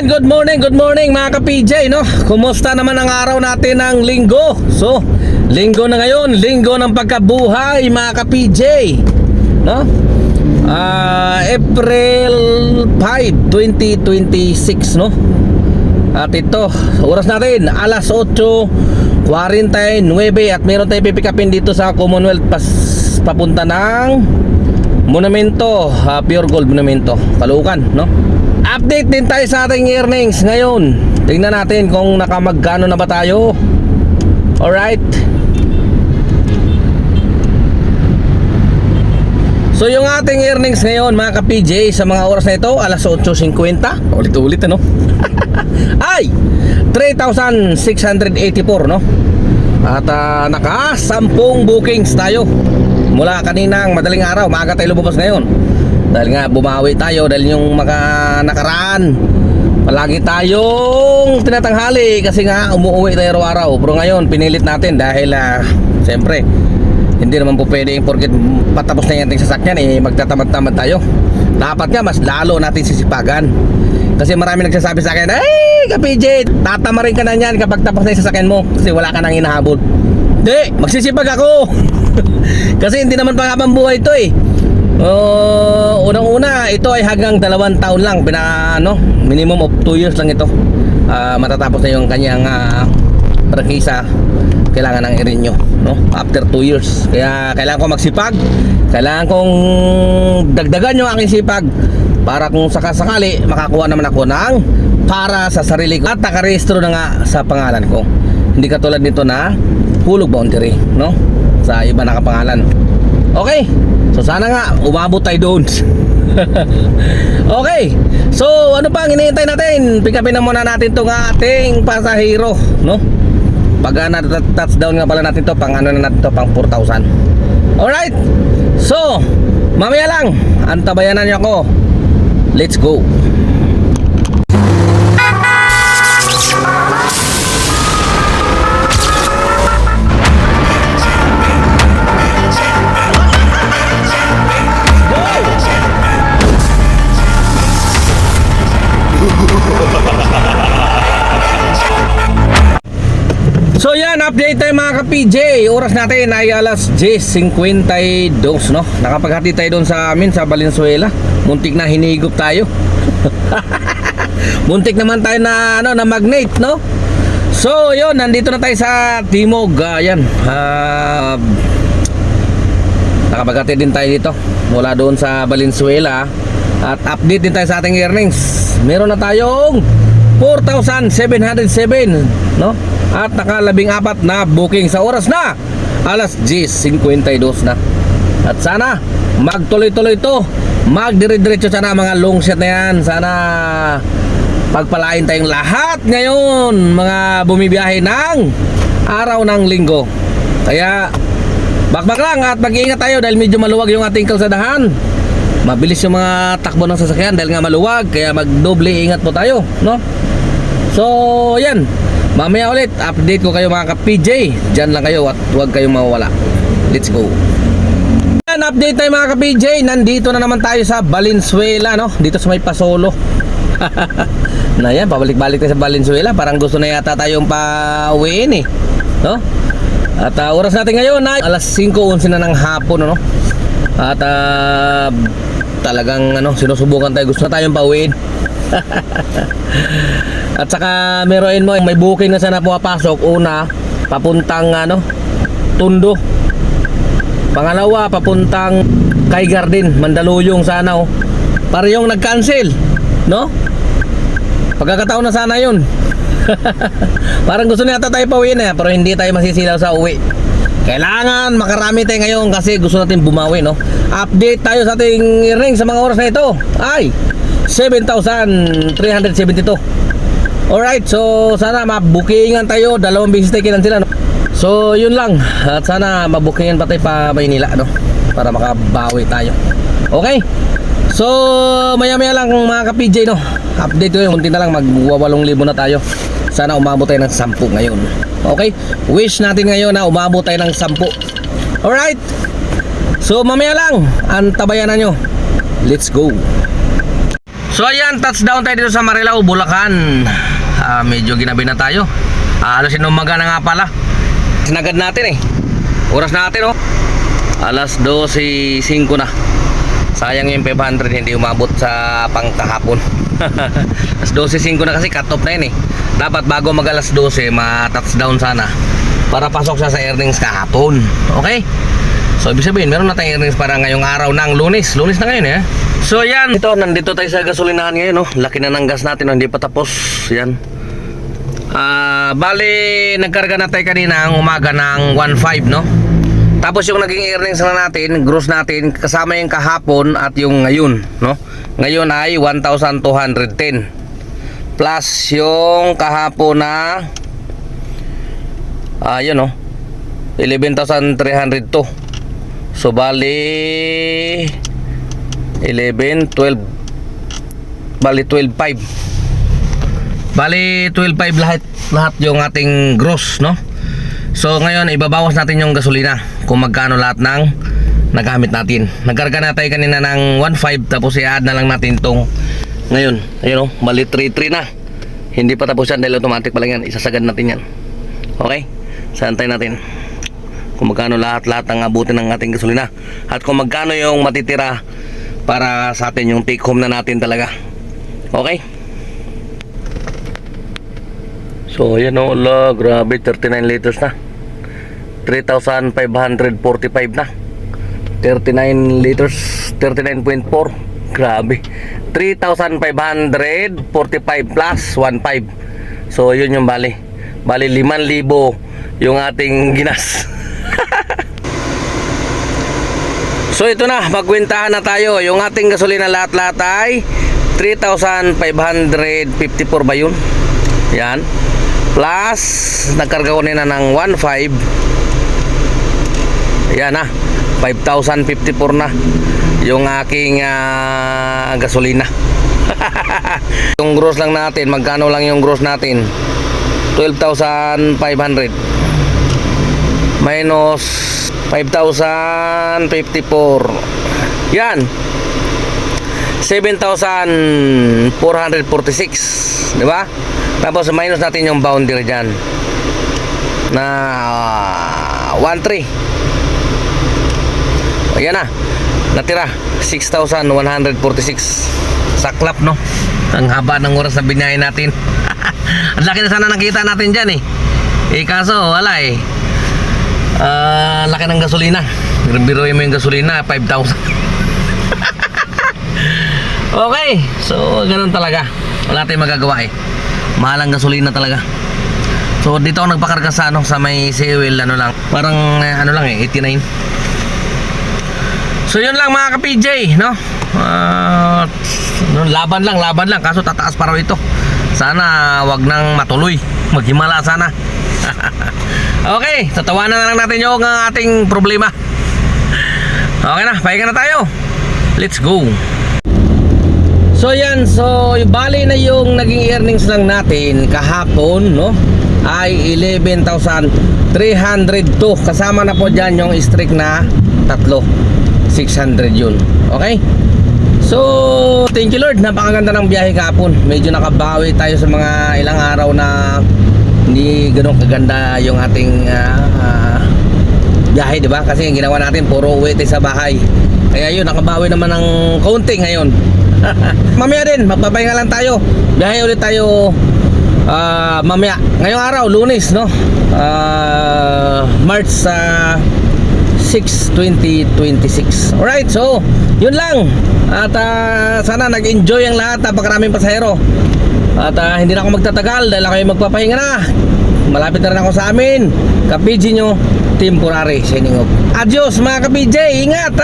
good morning mga ka-PJ, no? Kumusta naman ang araw natin ng linggo? So, linggo na ngayon, linggo ng pagkabuhay mga ka-PJ, no? April 5, 2026, no? At ito, oras natin, alas 8:49 at meron tayong pipick upin dito sa Commonwealth papunta ng Monumento, Pure Gold Monumento, Caloocan, no? Update din tayo sa ating earnings ngayon. Tingnan natin kung nakamagkano na ba tayo. Alright. So yung ating earnings ngayon mga ka-PJ sa mga oras na ito, alas 8:50. Ulit-ulit ano. Ay 3,684, no? At naka 10 bookings tayo mula kaninang madaling araw. Maaga tayo lumabas ngayon dahil nga bumawi tayo, dahil yung mga nakaraan palagi tayong tinatanghali kasi nga umuwi tayo araw-araw. Pero ngayon pinilit natin dahil siyempre hindi naman po pwedeng porket patapos na yung ating sasakyan magtatamad-tamad tayo. Dapat nga mas lalo natin sisipagan. Kasi marami nagsasabi sa akin, ay ka-PJ, tatama rin ka na yan kapag tapos na yung sasakyan mo kasi wala ka nang hinahabol. Hindi, magsisipag ako. Kasi hindi naman panghabang buhay ito unang-una, ito ay hanggang 2 taon lang. Minimum of 2 years lang ito. Matatapos na yung kanyang prangkisa. Kailangan ng i-renew, no? After 2 years. Kaya kailangan ko magsipag. Kailangan kong dagdagan yung aking sipag para kung sakasakali makakuha naman ako ng para sa sarili ko at nakarehistro na nga sa pangalan ko. Hindi katulad nito na hulog boundary, no? Sa iba nakapangalan. Okay, so sana nga umabot tayo doon. Okay, so ano pa ang hinihintay natin? Pick upin na muna natin itong ating pasahero, no? Pag na-touchdown nga pala natin to, pang ano na natin to, pang 4,000. Alright, so mamaya lang, antabayanan niyo ako. Let's go. So yan, update tayo mga ka-PJ. Oras natin ay alas 10:52, no? Nakapaghati tayo doon sa amin sa Valenzuela. Muntik na hinigop tayo. Muntik naman tayo na na magnet, no? So yun, nandito na tayo sa Timog. Yan. Nakapaghati din tayo dito mula doon sa Valenzuela. At update din tayo sa ating earnings. Meron na tayong 4,707, no? At naka-14 na booking sa oras na alas 10:52 na. At sana magtuloy-tuloy ito, magdire-diretso sana mga long shot na yan. Sana pagpalain tayong lahat ngayon mga bumibiyahe ng araw ng linggo. Kaya bakbak lang at mag-iingat tayo dahil medyo maluwag yung ating kalsadahan. Mabilis yung mga takbo ng sasakyan dahil nga maluwag, kaya magdoble ingat po tayo, no? So yan, mamaya ulit update ko kayo mga ka-PJ. Diyan lang kayo at huwag kayong mawawala. Let's go. Yan, update tayo mga ka-PJ. Nandito na naman tayo sa Valenzuela, no? Dito sa may Pasolo. Na yan, pabalik-balik tayo sa Valenzuela. Parang gusto na yata tayong pa-uwiin no? At oras natin ngayon ay alas 5:11 na ng hapon, no? At talagang sinusubukan tayo, gusto na tayong pa-uwiin. At saka meron mo may booking na sana pumapasok. Una, papuntang Tondo. Pangalawa, papuntang Kay Garden, Mandaluyong sana para yung nag-cancel, no? Pagkakataon na sana yun. Parang gusto na yata tayo pauwiin pero hindi tayo masisilaw sa uwi. Kailangan makarami tayo ngayon kasi gusto natin bumawi, no? Update tayo sa ating earnings sa mga oras na ito ay 7,372. Alright, so sana mabukingan tayo. 2 beses tayo kinansila, no? So yun lang. At sana mabukingan pa tayo pa Maynila, no? Para makabawi tayo. Okay? So maya-maya lang mga ka-PJ, no? Update ko yun. Kunti na lang, mag-8,000 na tayo. Sana umabot tayo ng 10 ngayon. Okay? Wish natin ngayon na umabot tayo ng 10. Alright? So mamaya lang, antabayanan nyo. Let's go. So ayan, touchdown tayo dito sa Marilao, Bulacan. Medyo ginabi na tayo. Alas inumaga na nga pala. Sinagad natin oras natin alas 12:05 na. Sayang yung 500 hindi umabot sa pangkahapon. Alas 12:05 na kasi cut off na yun Dapat bago mag alas 12 ma-touchdown sana para pasok siya sa earnings kahapon. Okay? So ibig sabihin meron na tayong earnings para ngayong araw ng Lunes. Lunes na ngayon So yan, nandito tayo sa gasolinahan ngayon Laki na ng gas natin hindi pa tapos. Yan. Bali nagkarga na tayo kanina ang umaga ng 1.5 Tapos yung naging earnings na natin, gross natin kasama yung kahapon at yung ngayon Ngayon ay 1,210 plus yung kahapon na 11,302. So bali 11, 12 bali 12,500. Bali 12,500 lahat yung ating gross So ngayon ibabawas natin yung gasolina kung magkano lahat ng nagamit natin. Nagkarga na tayo kanina ng 1.5 tapos i-add na lang natin tong ngayon. Ayun bali 3.3 na. Hindi pa tapos yan dahil automatic pa lang yan. Isasagad natin yan. Okay? Santay natin kung magkano lahat ng abutin ng ating gasolina at kung magkano yung matitira para sa atin yung take home na natin talaga. Okay? So ayan grabe 39 liters na 3,545 na 39 liters 39.4 grabe 3,545 plus 1.5. So yun yung bali 5,000 yung ating ginas. So ito na, magkwentahan na tayo. Yung ating gasolina lahat-lahat ay 3,554 ba yun? Yan. Plus nagkarga ko nila ng 1.5. Yan 5,054 na yung aking gasolina. Yung gross lang natin, magkano lang yung gross natin? 12,500 minus 5,054. Yan 7,446, di ba? Tapos minus natin yung boundary dyan na 1.3. Ayan natira 6,146. Saklap ang haba ng oras na binahin natin. Ang laki na sana nakita natin dyan kaso wala laki ng gasolina. Biruin mo yung gasolina 5,000. Okay, so ganun talaga. Wala tayong magagawa mahal ang gasolina talaga. So dito ako nagpakarga sa sa may Sewell lang. Parang 89. So yun lang mga ka-PJ laban lang kaso tataas pa raw ito. Sana wag nang matuloy, maghimala sana. Okay, tatawanan na lang natin yung ating problema. Okay na, pahinga na tayo. Let's go. So yan, bali na yung naging earnings lang natin kahapon ay 11,302. Kasama na po dyan yung streak na 600 yun. Okay? So thank you Lord, napakaganda ng biyahe kahapon. Medyo nakabawi tayo sa mga ilang araw na hindi ganun kaganda yung ating biyahe, diba? Kasi yung ginawa natin puro uwi tayo sa bahay. Kaya yun, nakabawi naman ng kaunti ngayon. Mamaya din, magpapahinga lang tayo. Biyahe ulit tayo mamaya. Ngayong araw, Lunes March 6, 2026. Alright, so yun lang. At sana nag-enjoy ang lahat. Napakaraming pasahero. At hindi na ako magtatagal dahil ako ay magpapahinga na. Malapit na rin ako sa amin. Ka-PJ nyo, temporary signing off. Adios mga ka-PJ. Ingat